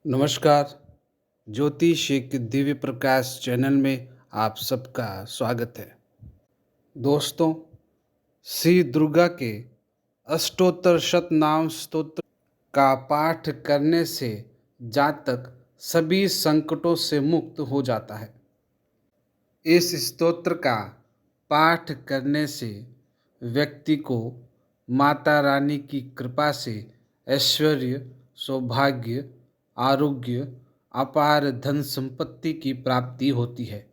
नमस्कार। ज्योतिष एक दिव्य प्रकाश चैनल में आप सबका स्वागत है। दोस्तों, श्री दुर्गा के अष्टोत्तर शतनाम स्तोत्र का पाठ करने से जातक सभी संकटों से मुक्त हो जाता है। इस स्तोत्र का पाठ करने से व्यक्ति को माता रानी की कृपा से ऐश्वर्य, सौभाग्य, आरोग्य, अपार धन संपत्ति की प्राप्ति होती है।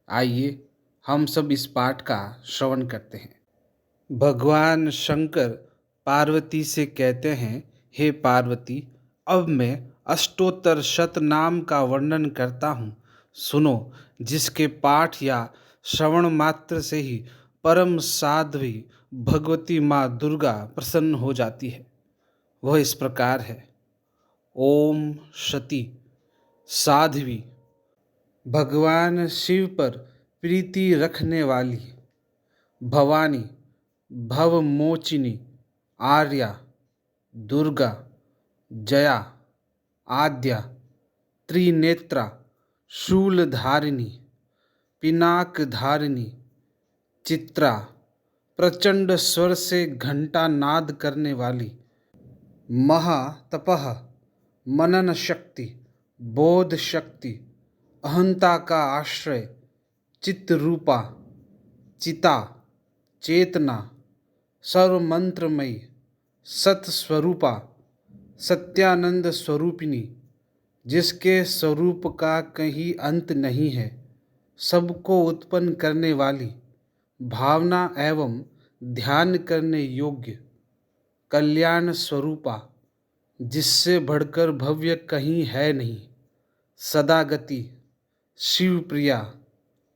आइए हम सब इस पाठ का श्रवण करते हैं। भगवान शंकर पार्वती से कहते हैं, हे पार्वती, अब मैं अष्टोत्तर शतनाम का वर्णन करता हूँ। सुनो, जिसके पाठ या श्रवण मात्र से ही परम साध्वी भगवती माँ दुर्गा प्रसन्न हो जाती है। वह इस प्रकार है। ओम शती साध्वी, भगवान शिव पर प्रीति रखने वाली। भवानी, भवमोचिनी। आर्या, दुर्गा। जया, आद्या। त्रिनेत्रा, शूलधारिणी। पिनाकधारिणी। चित्रा, प्रचंड स्वर से घंटा नाद करने वाली। महातपः, मनन शक्ति, बोध शक्ति, अहंता का आश्रय। चित्रूपा, चिता, चेतना, सर्वमंत्रमयी। सत्स्वरूपा, सत्यानंद स्वरूपिणी, जिसके स्वरूप का कहीं अंत नहीं है। सबको उत्पन्न करने वाली, भावना एवं ध्यान करने योग्य। कल्याण स्वरूपा, जिससे बढ़कर भव्य कहीं है नहीं। सदागति, शिवप्रिया,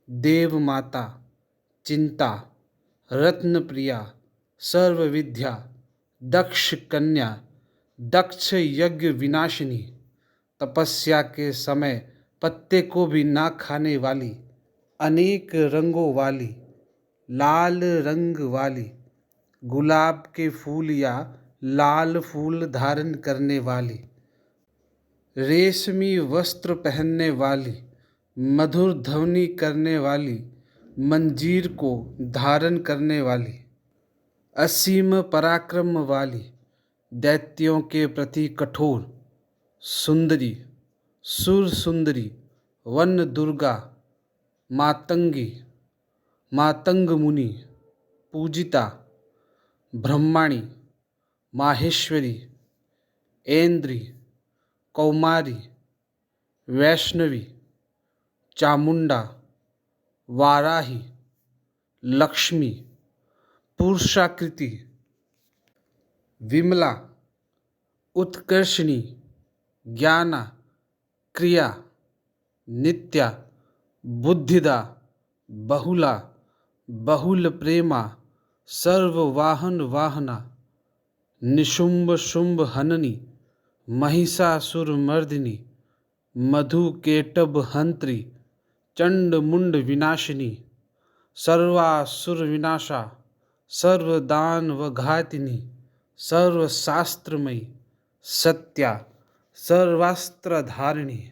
देव माता, चिंता, रत्न प्रिया, सर्वविद्या, दक्ष कन्या, दक्ष यज्ञ विनाशिनी। तपस्या के समय पत्ते को भी ना खाने वाली। अनेक रंगों वाली, लाल रंग वाली, गुलाब के फूल या लाल फूल धारण करने वाली। रेशमी वस्त्र पहनने वाली, मधुर ध्वनि करने वाली, मंजीर को धारण करने वाली। असीम पराक्रम वाली, दैत्यों के प्रति कठोर। सुंदरी, सुर सुंदरी, वन दुर्गा। मातंगी, मातंग मुनि, पूजिता। ब्रह्माणी, माहेश्वरी, ऐन्द्री, कौमारी, वैष्णवी, चामुंडा, वाराही, लक्ष्मी, पुरुषाकृति। विमला, उत्कर्षणी, ज्ञाना, क्रिया, नित्या, बुद्धिदा, बहुला, बहुल प्रेमा, सर्ववाहन वाहना। निशुंभ शुंभ हननी, महिषासुर मर्दिनी, मधुकेटभ हंत्री, चंड मुंड विनाशिनी। सर्वासुर विनाशा, सर्वदान व घातिनी, सर्वशास्त्रमयी। सत्या, सर्वास्त्र धारिणी।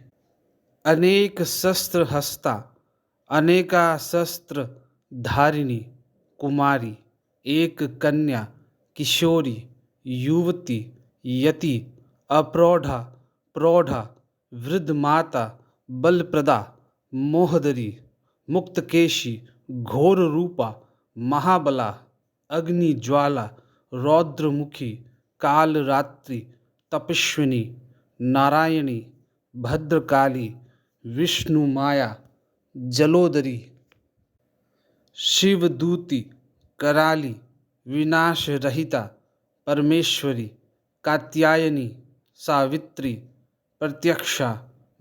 अनेक शस्त्र हस्ता, अनेका शस्त्र धारिणी। कुमारी, एक कन्या, किशोरी, युवती, यति, अप्रौढ़ा, प्रौढ़ा, वृद्ध माता, बलप्रदा, मोहदरी, मुक्तकेशी, घोर रूपा, महाबला, अग्नि ज्वाला, रौद्रमुखी, कालरात्रि, तपस्विनी, नारायणी, भद्रकाली, विष्णु माया, जलोदरी। शिवदूती, कराली, विनाश रहिता, परमेश्वरी, कात्यायनी, सावित्री, प्रत्यक्षा,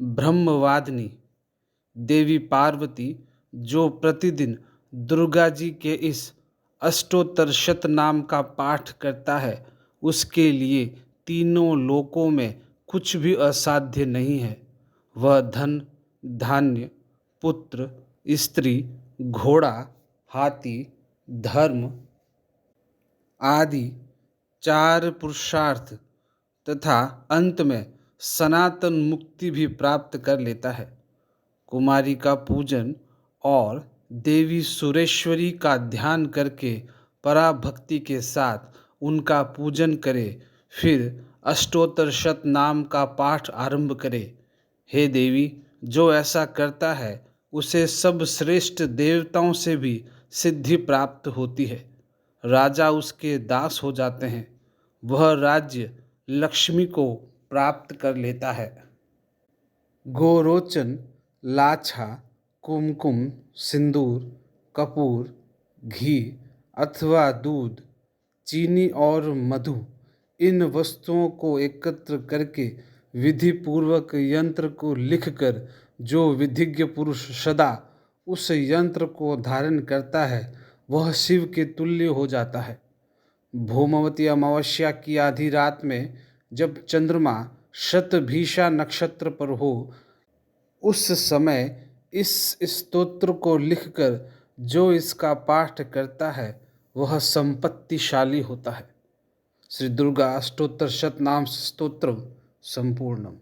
ब्रह्मवादिनी। देवी पार्वती, जो प्रतिदिन दुर्गा जी के इस अष्टोत्तर शतनाम का पाठ करता है, उसके लिए तीनों लोकों में कुछ भी असाध्य नहीं है। वह धन, धान्य, पुत्र, स्त्री, घोड़ा, हाथी, धर्म आदि 4 पुरुषार्थ तथा अंत में सनातन मुक्ति भी प्राप्त कर लेता है। कुमारी का पूजन और देवी सुरेश्वरी का ध्यान करके पराभक्ति के साथ उनका पूजन करे, फिर अष्टोत्तर शत नाम का पाठ आरंभ करे। हे देवी, जो ऐसा करता है उसे सब श्रेष्ठ देवताओं से भी सिद्धि प्राप्त होती है। राजा उसके दास हो जाते हैं, वह राज्य लक्ष्मी को प्राप्त कर लेता है। गोरोचन, लाछा, कुमकुम, सिंदूर, कपूर, घी अथवा दूध, चीनी और मधु, इन वस्तुओं को एकत्र करके विधि पूर्वक यंत्र को लिखकर जो विधिज्ञ पुरुष सदा उस यंत्र को धारण करता है वह शिव के तुल्य हो जाता है। भौमवती अमावस्या की आधी रात में जब चंद्रमा शतभिषा नक्षत्र पर हो, उस समय इस स्तोत्र को लिखकर जो इसका पाठ करता है वह संपत्तिशाली होता है। श्री दुर्गा अष्टोत्तर शतनाम स्तोत्रम संपूर्णम।